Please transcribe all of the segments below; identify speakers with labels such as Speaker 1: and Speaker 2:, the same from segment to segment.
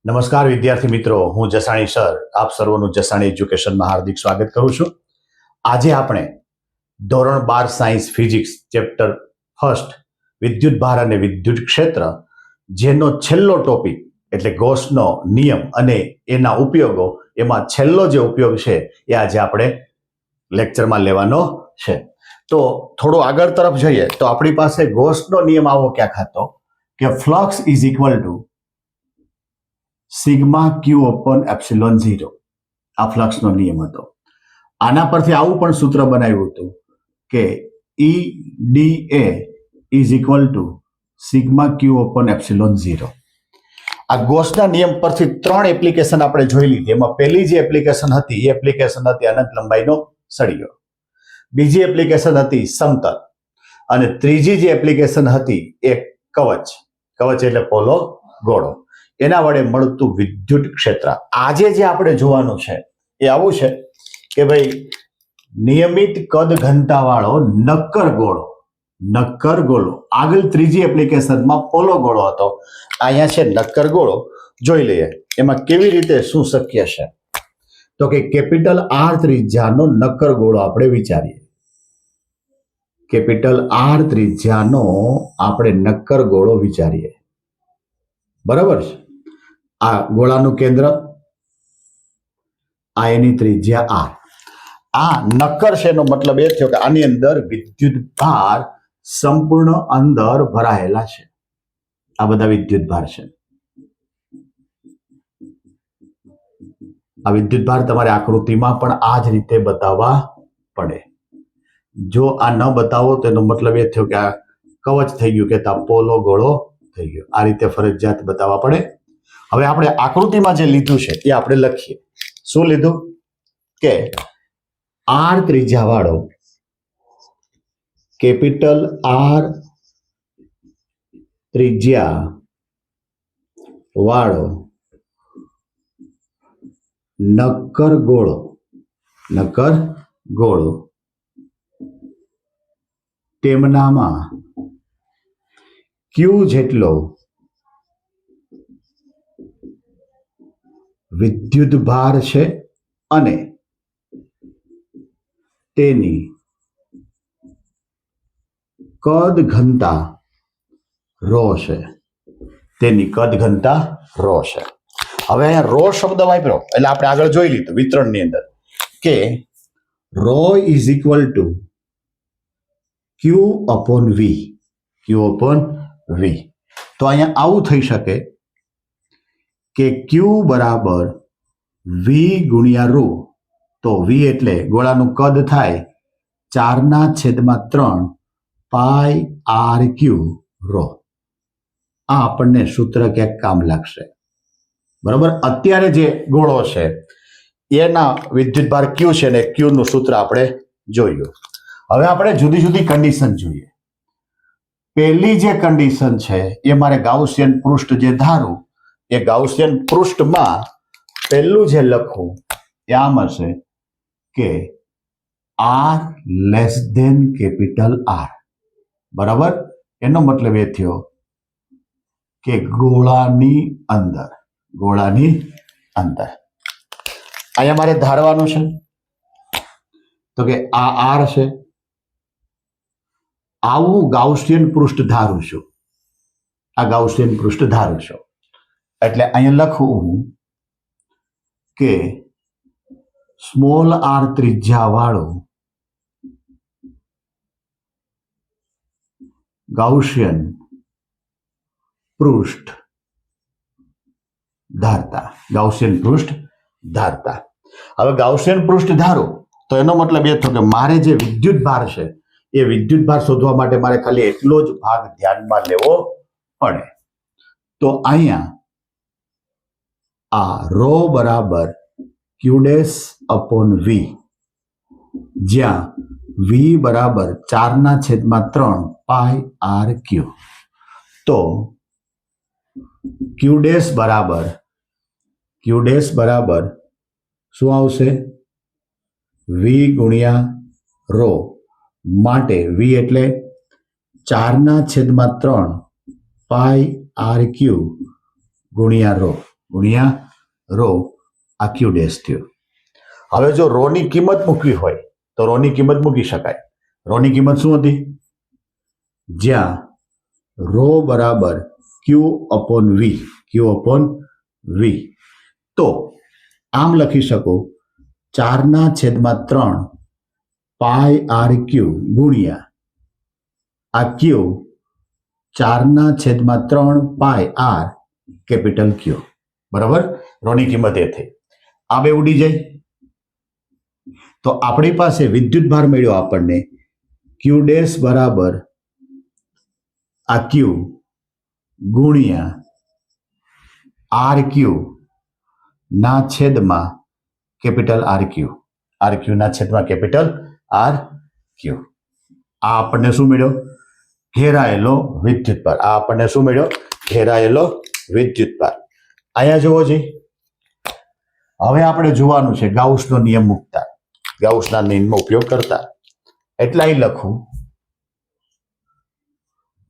Speaker 1: નમસ્કાર વિદ્યાર્થી મિત્રો, હું જસાણી સર આપ સર્વનું જસાણી એજ્યુકેશનમાં હાર્દિક સ્વાગત કરું છું. આજે આપણે ધોરણ 12 સાયન્સ ફિઝિક્સ ચેપ્ટર ફર્સ્ટ વિદ્યુત ભાર અને વિદ્યુત ક્ષેત્ર, જેનો છેલ્લો ટોપિક એટલે ગોસનો નિયમ અને એના ઉપયોગો, એમાં છેલ્લો જે ઉપયોગ છે એ આજે આપણે લેક્ચરમાં લેવાનો છે. તો થોડું આગળ તરફ જઈએ તો આપણી પાસે ગોસનો નિયમ આવો ક્યાંક હતો કે flux is equal to sigma Q upon epsilon 0. આ ફ્લક્સનો નિયમ હતો. આના પરથી આવું પણ સૂત્ર બનાવ્યું હતું કે E D A is equal to sigma Q upon epsilon 0. આ ગોસના નિયમ પરથી 3 એપ્લિકેશન આપણે જોઈ લીધી. એમાં પહેલી જે એપ્લિકેશન હતી એ એપ્લિકેશન હતી અનંત લંબાઈનો સળિયો, બીજી એપ્લિકેશન હતી સમતલ, અને ત્રીજી જે એપ્લિકેશન હતી એ કવચ. કવચ એટલે પોલો ગોળો, એના વડે મળતું વિદ્યુત ક્ષેત્ર. આજે જે આપણે જોવાનું છે એ આવું છે કે ભાઈ નિયમિત કદ ઘનતા વાળો નક્કર ગોળો. આગળ ત્રીજી એપ્લિકેશનમાં પોલો ગોળો હતો, અહીંયા છે નક્કર ગોળો. જોઈ લઈએ એમાં કેવી રીતે શું શક્ય છે. તો કે કેપિટલ આર ત્રિજ્યાનો નક્કર ગોળો આપણે વિચારીએ. કેપિટલ આર ત્રિજ્યાનો આપણે નક્કર ગોળો વિચારીએ, બરાબર છે. આ ગોળાનું કેન્દ્ર, આ એની ત્રિજ્યા આર. આ નક્કર છે એનો મતલબ એ થયો કે આની અંદર વિદ્યુત ભાર સંપૂર્ણ અંદર ભરાયેલા છે. આ બધા વિદ્યુત ભાર છે. આ વિદ્યુત ભાર તમારે આકૃતિમાં પણ આ જ રીતે બતાવવા પડે. જો આ ન બતાવો તો એનો મતલબ એ થયો કે આ કવચ થઈ ગયું, કે આ પોલો ગોળો થઈ ગયો. આ રીતે ફરજિયાત બતાવવા પડે. હવે આપણે આકૃતિમાં જે લીધું છે એ આપણે લખીએ. શું લીધું કે આર ત્રિજ્યા વાળો, કેપિટલ આર ત્રિજ્યા વાળો નક્કર ગોળો તેમનામાં ક્યુ જેટલો વિદ્યુત ભાર છે અને તેની કદ ઘનતા રો છે. હવે અહીંયા રો શબ્દ વાપર્યો એટલે આપણે આગળ જોઈ લીધું વિતરણની અંદર કે rho is equal to q upon V. તો અહીંયા આવું થઈ શકે કે ક્યુ બરાબર વી ગુણ્યા રો. તો વી એટલે ગોળાનું કદ થાય 4/3 પાઈ આર ક્યુ રો. આ આપણને સૂત્ર ક્યાંક કામ લાગશે, બરાબર. અત્યારે જે ગોળો છે એના વિદ્યુત ભાર ક્યુ છે ને ક્યુ નું સૂત્ર આપણે જોયું. હવે આપણે જુદી જુદી કન્ડિશન જોઈએ. પહેલી જે કન્ડિશન છે એ મારે ગાઉસિયન પૃષ્ઠ જે ધારું, એ ગાઉસિયન પૃષ્ઠમાં પહેલું જે લખું એ આમ હશે કે R less than capital R, બરાબર. એનો મતલબ એ થયો કે ગોળાની અંદર અહીંયા મારે ધારવાનું છે તો કે આ આર છે. આવું ગાઉસિયન પૃષ્ઠ ધારું છું. એટલે અહીંયા લખું હું કે સ્મોલ આર ત્રિજ્યા વાળું ગાઉસિયન પૃષ્ઠ ધારતા. હવે ગાઉસિયન પૃષ્ઠ ધારું તો એનો મતલબ એ થયો કે મારે જે વિદ્યુત ભાર છે એ વિદ્યુત ભાર શોધવા માટે મારે ખાલી એટલો જ ભાગ ધ્યાનમાં લેવો પડે. તો અહીંયા આ રો બરાબર ક્યુ ડેશ અપોન વી, જ્યાં વી બરાબર 4/3 પાઈ આર ક્યુ. તો ક્યુ ડેશ બરાબર શું આવશે? વી ગુણ્યા રો. માટે વી એટલે 4/3 પાઈ આર ક્યુ ગુણ્યા રો. ગુણ્યા રો આ ક્યુ ડેશ થયો. હવે જો રોની કિંમત મૂકવી હોય તો રોની કિંમત મૂકી શકાય. રોની કિંમત શું હતી? જ્યાં રો બરાબર ક્યુ અપોન વી. તો આમ લખી શકો 4/3 પાઈ આર ક્યુ ગુણ્યા આ ક્યુ 4/3 પાઈ આર કેપિટલ ક્યુ. બરાબર, રોની કિંમત એ થઈ. આ બે ઉડી જાય તો આપણી પાસે વિદ્યુત ભાર મળ્યો આપણને ક્યુ ડેશ બરાબર આ ક્યુ ગુણ્યા આર ક્યુ ના છેદમાં કેપિટલ આર ક્યુ ના છેદમાં કેપિટલ આર ક્યુ. આ આપણને શું મળ્યો? ઘેરાયેલો વિદ્યુત ભાર. આ આપણને શું મળ્યો? ઘેરાયેલો વિદ્યુત ભાર. અહીંયા જોવો છે. હવે આપણે જોવાનું છે ગાઉસનો નિયમ મૂકતા, ગાઉસના નિયમનો ઉપયોગ કરતા. એટલે અહીં લખું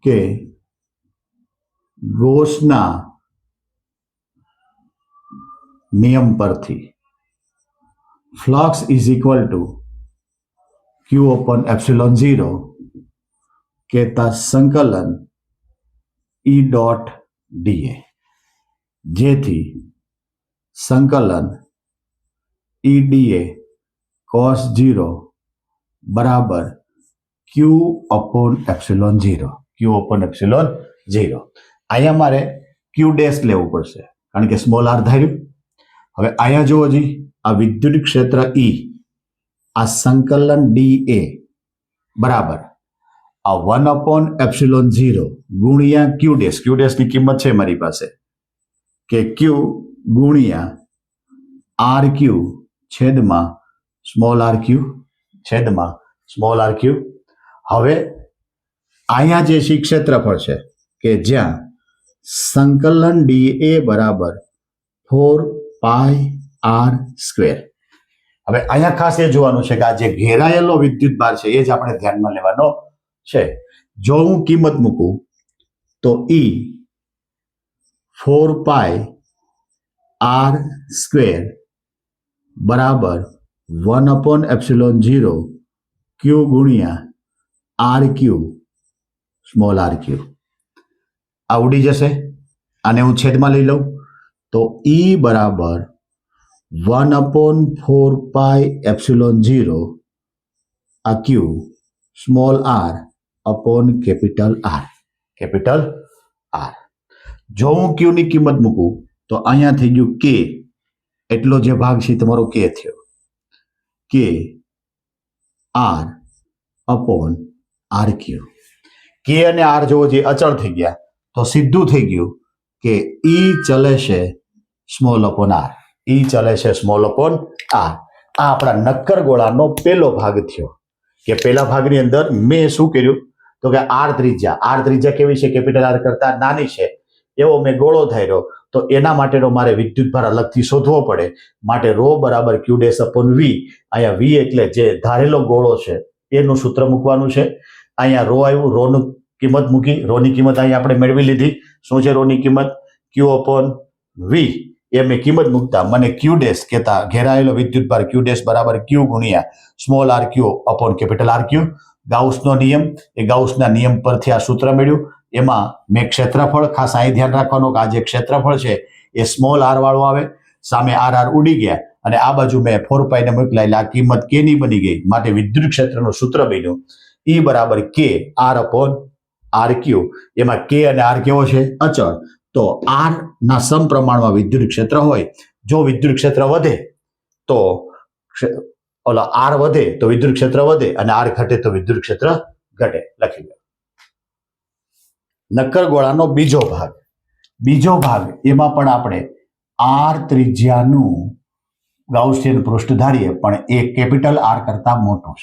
Speaker 1: કે ગૌસના નિયમ પરથી flux is equal to q upon epsilon 0 કહેતા સંકલન ઈ ડોટ ડીએ, જેથી સંકલન ઈ ડીએ કોસ 0 બરાબર ક્યુ અપોન એપ્સિલોન 0. અહીંયા મારે ક્યુ ડેશ લેવું પડશે કારણ કે સ્મોલ આર ધાર્યું. હવે અહીંયા જુઓ જી, આ વિદ્યુત ક્ષેત્ર ઈ, આ સંકલન ડી એ બરાબર આ 1/ε0 ગુણ્યા ક્યુ ડેશ. ક્યુ ડેશની કિંમત છે મારી પાસે કે ક્યુ ગુણ્યા આર ક્યુ છેદમાં સ્મોલ આર ક્યુ. હવે અહીંયા જે છે ક્ષેત્રફળ છે કે જ્યાં સંકલન ડી એ બરાબર 4 પાઈ આર સ્ક્વેર. હવે અહીંયા ખાસ એ જોવાનું છે કે આ જે ઘેરાયેલો વિદ્યુત ભાર છે એ જ આપણે ધ્યાનમાં લેવાનો છે. જો હું કિંમત મૂકું તો ઈ 4 પાઈ આર સ્ક્વેર બરાબર 1/ε0 ક્યુ ગુણ્યા R q small r q. આ ઉડી જશે. આને હું છેદમાં લઈ લઉં તો ઈ બરાબર 1/4 પાઈ એપ્સિલોન 0 આ q small r upon capital R. જો હું ક્યુ ની કિંમત મૂકું તો અહીંયા થઈ ગયું કે, એટલો જે ભાગ છે તમારો કે થયો, કે આર અપોન આર ક્યુ. કે અને આર જોવો જે અચળ થઈ ગયા તો સીધું થઈ ગયું કે ઈ ચલે છે સ્મોલ અપોન આર. આ આપણા નક્કર ગોળાનો પહેલો ભાગ થયો. કે પહેલા ભાગની અંદર મેં શું કર્યું તો કે આર ત્રિજ્યા કેવી છે? કેપિટલ આર કરતા નાની છે એવો મેં ગોળો ધાર્યો. તો એના માટેનો મારે વિદ્યુત ભાર અલગથી શોધવો પડે. માટે રો બરાબર ક્યુ ડેશ અપોન વી. અહીંયા વી એટલે જે ધારેલો ગોળો છે એનું સૂત્ર મૂકવાનું છે. અહીંયા રો આવ્યું, રોનું કિંમત મૂકી. રોની કિંમત અહીંયા આપણે મેળવી લીધી. શું છે રોની કિંમત? ક્યુ અપોન વી. એ મેં કિંમત મૂકતા મને ક્યુ ડેશ કહેતા ઘેરાયેલો વિદ્યુત ભાર ક્યુ ડેશ બરાબર ક્યુ ગુણ્યા small r q upon capital R q. ગાઉસનો નિયમ, એ ગાઉસના નિયમ પરથી આ સૂત્ર મળ્યું. એમાં મેં ક્ષેત્રફળ, ખાસ અહીં ધ્યાન રાખવાનું કે આ જે ક્ષેત્રફળ છે એ સ્મોલ આર વાળું આવે. સામે આર ઉડી ગયા અને આ બાજુ મેં 4 પાઈને મોકલા એટલે આ કિંમત કે ની બની ગઈ. માટે વિદ્યુત ક્ષેત્રનું સૂત્ર બન્યું ઈ બરાબર કે આર અપોન આર ક્યુ. એમાં કે અને આર કેવો છે? અચળ. તો આર ના સમપ્રમાણમાં વિદ્યુત ક્ષેત્ર હોય. જો વિદ્યુત ક્ષેત્ર વધે તો આર વધે તો વિદ્યુત ક્ષેત્ર વધે અને આર ઘટે તો વિદ્યુત ક્ષેત્ર ઘટે. લખી લો. નક્કર ગોળાનો બીજો ભાગ એમાં પણ આપણે આર ત્રિજ્યાનું ગાઉસિયન પૃષ્ઠ ધારીએ પણ એ કેપિટલ આર કરતા મોટું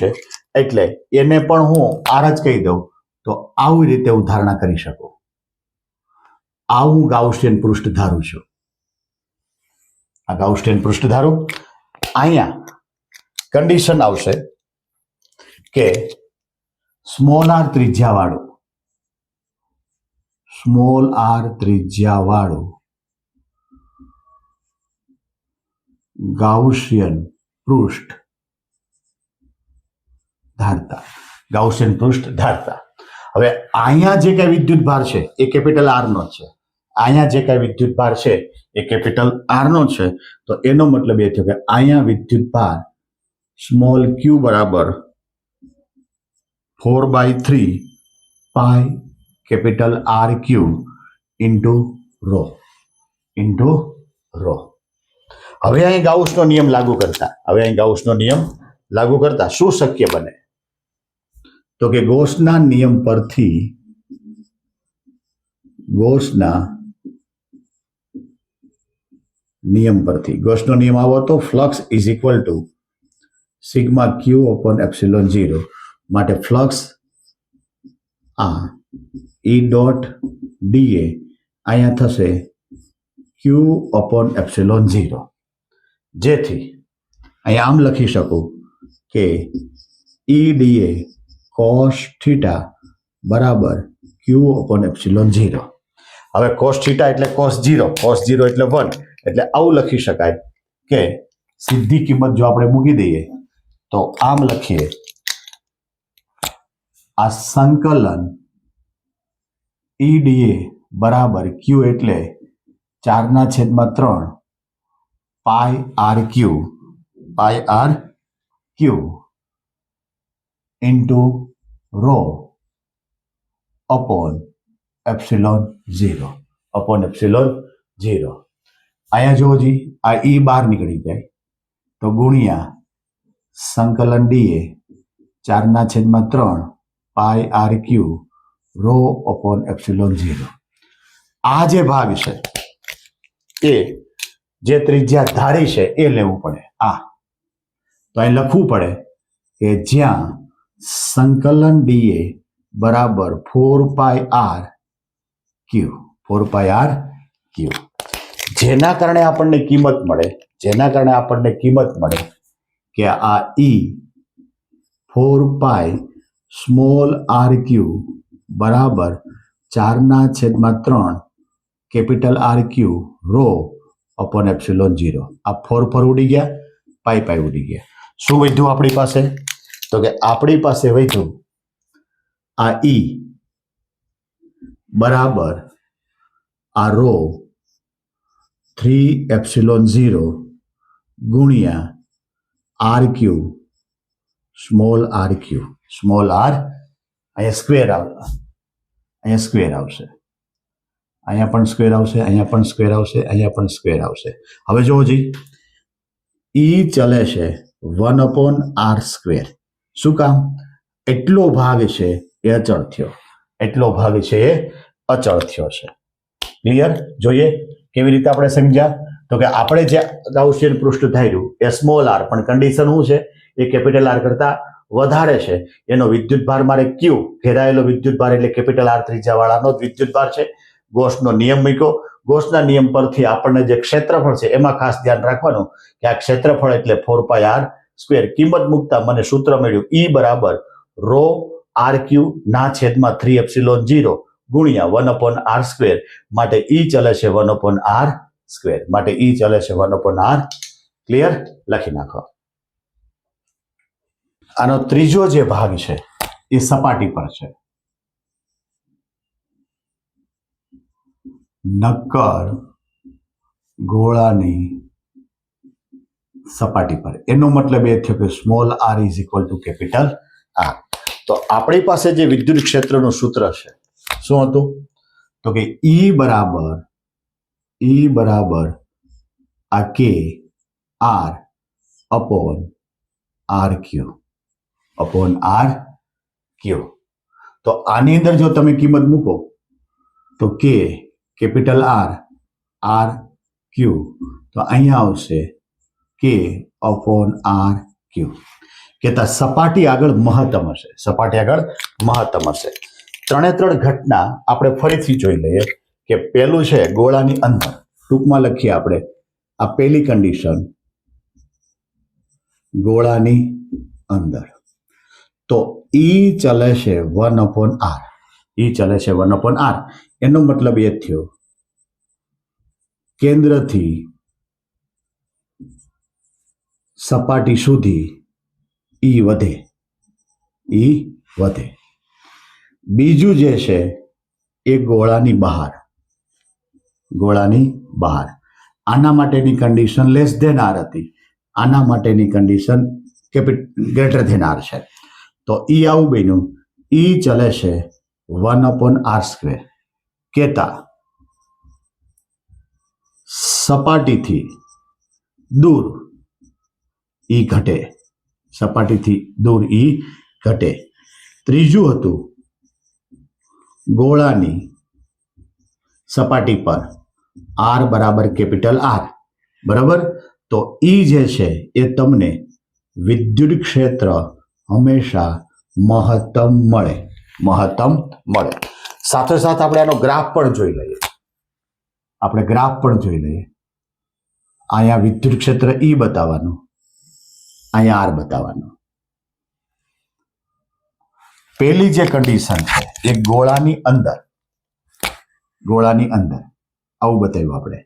Speaker 1: છે. એટલે એને પણ હું આર જ કહી દઉં તો આવી રીતે હું ધારણા કરી શકું. આવું ગાઉસિયન પૃષ્ઠ ધારું છું. આ ગાઉસિયન પૃષ્ઠ ધારું. અહીંયા કન્ડિશન આવશે કે સ્મોલ આર ત્રિજ્યાવાળું સ્મોલ આર ત્રિજ્યાવાળું ગાઉસિયન પૃષ્ઠ ધારતા. હવે અહીંયા જે કઈ વિદ્યુત ભાર છે એ કેપિટલ આર નો છે. અહીંયા જે કઈ વિદ્યુત ભાર છે એ કેપિટલ આર નો છે. તો એનો મતલબ એ થયો કે અહીંયા વિદ્યુત ભાર સ્મોલ ક્યુ બરાબર 4/3 pi capital R q into rho. હવે અહીં ગાઉસનો નિયમ લાગુ કરતા શું શક્ય બને? તો કે ગૌસના નિયમ ગૌસનો નિયમ આવો તો flux is equal to sigma Q upon epsilon 0. માટે ફ્લક્સ આ ઈ ડોટ ડીએ અહીંયા થશે ક્યુ અપોન એપ્સિલોન 0. જેથી અહીંયા આમ લખી શકું કે ઈ ડીએ કોસ થીટા બરાબર ક્યુ અપોન એપ્સિલોન 0. હવે કોસ થીટા એટલે કોસ 0 એટલે 1, એટલે આવું લખી શકાય કે સીધી કિંમત જો આપણે મૂકી દઈએ તો આમ લખીએ, આ સંકલન ઈડીએ બરાબર ક્યુ એટલે 4/3 pi r q into rho upon epsilon 0. અહીંયા જો જી આ ઈ બહાર નીકળી જાય તો ગુણ્યા સંકલન d A 4/3 pi r q rho upon epsilon 0. આ જે ભાગ છે એ જે ત્રિજ્યા ધારી છે એ લેવું પડે. તો અહીં લખવું પડે કે જ્યાં સંકલન ડીએ બરાબર 4πr ક્યુ, જેના કારણે આપણને કિંમત મળે કે આ ઈ 4π સ્મોલ આર ક્યુ બરાબર 4/3 capital R q rho upon epsilon 0. આ 4 ઉડી ગયા, પાઈ ઉડી ગયા. શું વધ્યું આપણી પાસે? તો કે આપણી પાસે વધ્યું આ ઈ બરાબર આ રો 3 એપ્સિલોન 0 ગુણ્યા આર ક્યુ સ્મોલ આર અહીંયા સ્ક્વેર આવશે, અહીંયા પણ સ્ક્વેર આવશે, અહીંયા પણ સ્ક્વેર આવશે. હવે જો જી ઈ ચલે છે 1/r². શું કામ? એટલો ભાગ છે એ અચળ થયો છે. ક્લિયર? જોઈએ કેવી રીતે આપણે સમજ્યા. તો કે આપણે જે ગાઉસિયન પૃષ્ઠ ધાર્યું એ સ્મોલ આર, પણ કન્ડિશન શું છે? એ કેપિટલ આર કરતા વધારે છે. એનો વિદ્યુત ભાર મારે ક્યુ, ઘેરાયેલો વિદ્યુત ભાર એટલે કેપિટલ આર ત્રિજ્યાવાળાનો જ વિદ્યુત ભાર છે. ગૌસનો નિયમ મૂક્યો. ગૌસના નિયમ પરથી આપણને જે ક્ષેત્રફળ છે એમાં ખાસ ધ્યાન રાખવાનું કે આ ક્ષેત્રફળ એટલે 4πr². કિંમત મૂકતા મને સૂત્ર મળ્યું ઈ બરાબર રો આર ક્યુ ના છેદમાં 3 એપ્સિલોન 0 ગુણ્યા 1/r². માટે ઈ ચલે છે 1/r². ક્લિયર? લખી નાખો. આનો ત્રીજો જે ભાગ છે એ સપાટી પર છે. નક્કર ગોળાની સપાટી પર. એનો મતલબ એ થયો કે small r is equal to capital R. તો આપણી પાસે જે વિદ્યુત ક્ષેત્રનું સૂત્ર છે શું હતું? તો કે ઈ બરાબર આ કે આર અપોન આર ક્યુ. તો આની અંદર જો તમે કિંમત મૂકો તો કે કેપિટલ આર ક્યુ, તો અહીંયા આવશે કે અપોન આર ક્યુ. કેતા સપાટી આગળ મહત્તમ હશે. 3 ઘટના આપણે ફરીથી જોઈ લઈએ કે પહેલું છે ગોળાની અંદર. ટૂંકમાં લખીએ આપણે આ પહેલી કન્ડિશન ગોળાની અંદર. તો ઈ ચલે છે 1/r. ઈ ચલે છે 1/r. એનો મતલબ એ થયો કેન્દ્રથી સપાટી સુધી ઈ વધે. બીજું જે છે એ ગોળાની બહાર. આના માટેની કન્ડિશન લેસ ધેન આર હતી, આના માટેની કન્ડિશન ગ્રેટર ધેન આર છે. તો ઈ આવું બન્યું, ઈ ચલે છે 1/r². કેતા સપાટીથી દૂર ઈ ઘટે. ત્રીજું હતું ગોળાની સપાટી પર આર બરાબર કેપિટલ આર. બરાબર. તો ઈ જે છે એ તમને વિદ્યુત ક્ષેત્ર હંમેશા મહત્તમ મળે. સાથે સાથે આપણે આનો ગ્રાફ પણ જોઈ લઈએ. અહીંયા વિદ્યુત ક્ષેત્ર ઈ બતાવવાનું, અહીંયા આર બતાવવાનું. પહેલી જે કન્ડિશન છે એ ગોળાની અંદર આવું બતાવ્યું આપણે.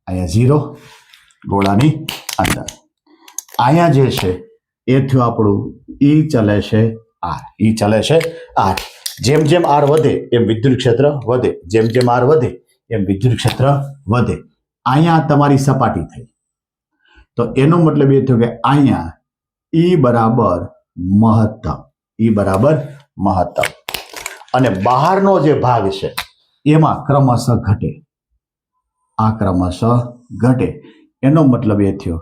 Speaker 1: અહીંયા 0 ગોળાની અંદર. અહીંયા જે છે એ થયું આપણું ઈ ચલે છે આર. જેમ જેમ આર વધે એમ વિદ્યુત ક્ષેત્ર વધે. અહીંયા તમારી સપાટી થઈ. તો એનો મતલબ એ થયો કે અહીંયા ઈ બરાબર મહત્તમ. અને બહારનો જે ભાગ છે એમાં ક્રમશઃ ઘટે. એનો મતલબ એ થયો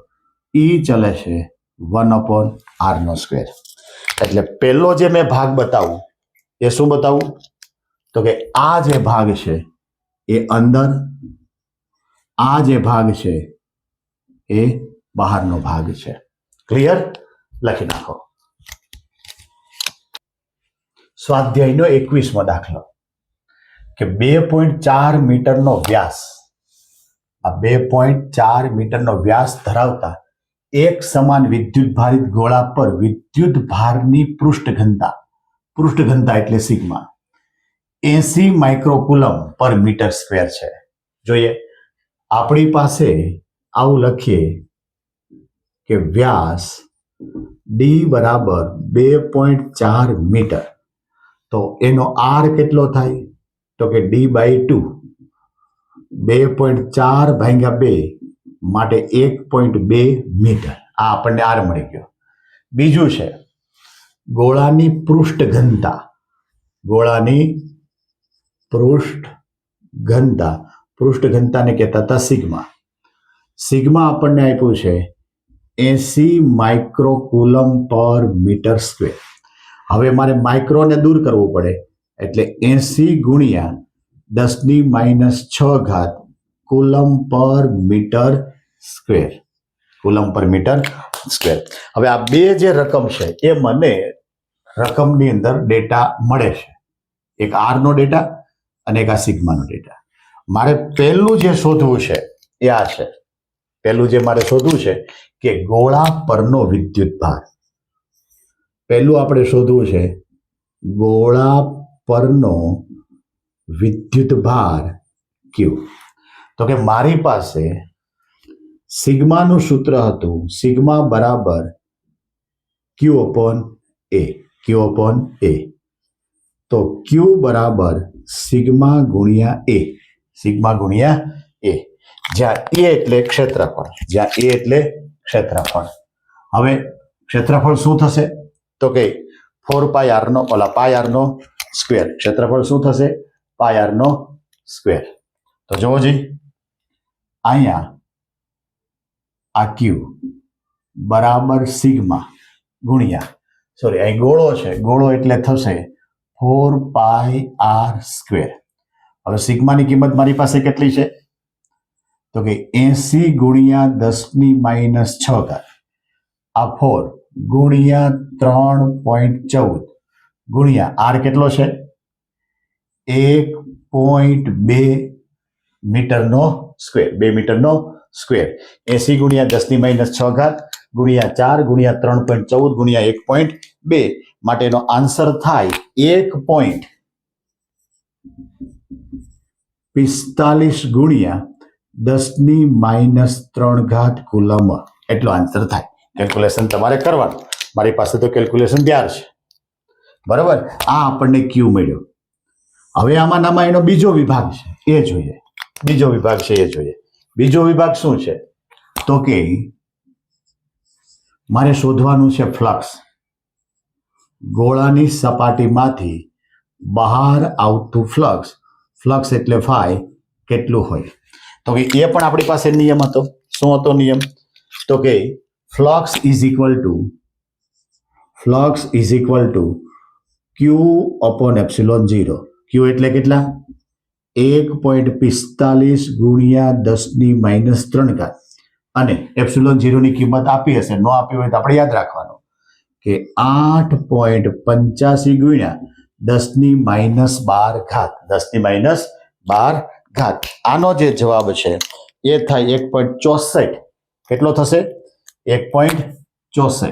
Speaker 1: ઈ ચલે છે 1/r². એટલે પહેલો જે મેં ભાગ બતાવું એ શું બતાવું તો કે આ જે ભાગ છે એ અંદર, આ જે ભાગ છે એ બહારનો ભાગ છે. ક્લિયર? લખી નાખો. સ્વાધ્યાયનો 21મો દાખલો કે 2.4 મીટરનો વ્યાસ, આ 2.4 મીટરનો વ્યાસ ધરાવતા એક સમાન વિદ્યુત ભારિત ગોળા પર વિદ્યુત ભારની પૃષ્ઠ ઘનતા એટલે સિગ્મા 80 માઇક્રોકુલમ પર મીટર સ્ક્વેર છે. જોઈએ, આપણી પાસે આવું લખીએ કે વ્યાસ ડી બરાબર 2.4 મીટર. તો એનો આર કેટલો થાય તો કે d/2. 2.4 ભાગ્યા 2 માટે 1.2 મીટર. આ આપણને આર મળી ગયો. બીજું છે ગોળાની પૃષ્ઠ ઘનતાને કહેતા હતા સિગ્મા આપણને આપ્યું છે 80 માઇક્રોકુલમ પર મીટર સ્ક્વેર. હવે મારે માઇક્રોને દૂર કરવું પડે એટલે 80 ગુણ્યા 10⁻⁶ કુલમ પર મીટર સ્ક્વેર. હવે આ બે જે રકમ છે એ મને રકમની અંદર ડેટા મળે છે. એક આર નો ડેટા અને એક આ સિગ્માનો ડેટા. મારે પહેલું જે શોધવું છે એ આ છે. પહેલું જે મારે શોધવું છે કે ગોળા પરનો વિદ્યુત ભાર. પહેલું આપણે શોધવું છે ગોળા પરનો વિદ્યુત ભાર ક્યુ. તો કે મારી પાસે સિગ્માનું સૂત્ર હતું સિગ્મા બરાબર Q/A. તો ક્યુ બરાબર સિગ્મા ગુણ્યા એ. જ્યાં એ એટલે ક્ષેત્રફળ. હવે ક્ષેત્રફળ શું થશે તો કે 4πr નો સ્ક્વેર. ક્ષેત્રફળ શું થશે πr નો સ્ક્વેર. તો જોવો જી, અહીંયા આ ક્યુ બરાબર સિગ્મા ગુણ્યા અહીં ગોળો છે, ગોળો એટલે થશે 4πr². હવે સિગ્માની કિંમત મારી પાસે કેટલી છે તો કે 80 ગુણ્યા 10⁻⁶. આ 4 ગુણ્યા 3.14 ગુણ્યા આર કેટલો છે 1.2 મીટરનો સ્ક્વેર. 2 મીટરનો સ્ક્વેર. 80 ગુણ્યા 10⁻⁶ ગુણ્યા 4 ગુણ્યા 3.14 ગુણ્યા 1.2 માટેનો આન્સર થાય 1.45 ગુણ્યા 10⁻³ કુલમ એટલો આન્સર થાય. કેલ્ક્યુલેશન તમારે કરવાનું. મારી પાસે તો કેલ્ક્યુલેશન તૈયાર છે. બરાબર, આ આપણને ક્યુ મળ્યો. હવે આમાંનામાં એનો બીજો વિભાગ છે એ જોઈએ. બીજો વિભાગ છે એ જોઈએ. બીજો વિભાગ શું છે? તો કે મારે શોધવાનું છે ફ્લક્સ. ગોળાની સપાટીમાંથી બહાર આવતું ફ્લક્સ. ફ્લક્સ એટલે ફાઈ કેટલું હોય? તો કે એ પણ આપણી પાસે નિયમ હતો. શું હતો નિયમ? તો કે flux is equal to q upon epsilon 0. ક્યુ એટલે કેટલા? 1.45 ગુણ્યા 10⁻³ અને એપ્સિલોન 0 ની કિંમત આપી હશે. ન આપી હોય તો આપણે યાદ રાખવાનું કે 8.85 ગુણ્યા 10⁻12. આનો જે જવાબ છે એ થાય 1.64. કેટલો થશે? 1.64.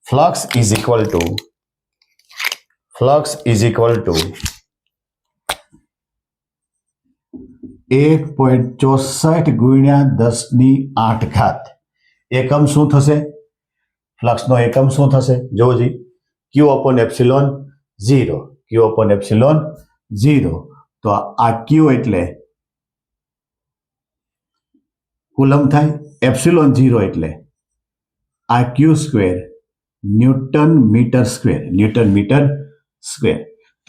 Speaker 1: ફ્લક્સ ઇઝ ઇક્વલ ટુ 1.64 ગુણ્યા 10⁸. એકમ શું થશે? ફ્લક્સનો એકમ શું થશે? જોવો જી, ક્યુ અપોન એપ્સિલોન 0. ક્યુ અપોન એપ્સિલોન 0. તો આ ક્યુ એટલે કુલમ થાય. એપ્સિલોન 0 એટલે આ Q square newton metre square.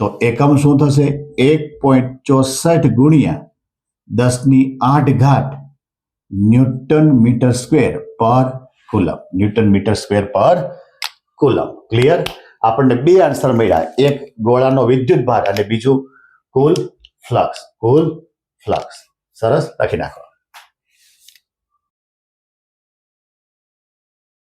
Speaker 1: તો એકમ શું થશે? 1.64 ગુણ્યા 10⁸ ન્યૂટન મીટર સ્ક્વેર પર કુલમ. ક્લિયર? આપણને બે આન્સર મળ્યા. એક ગોળાનો વિદ્યુત ભાર અને બીજું કુલ ફ્લક્સ. સરસ, લખી નાખો.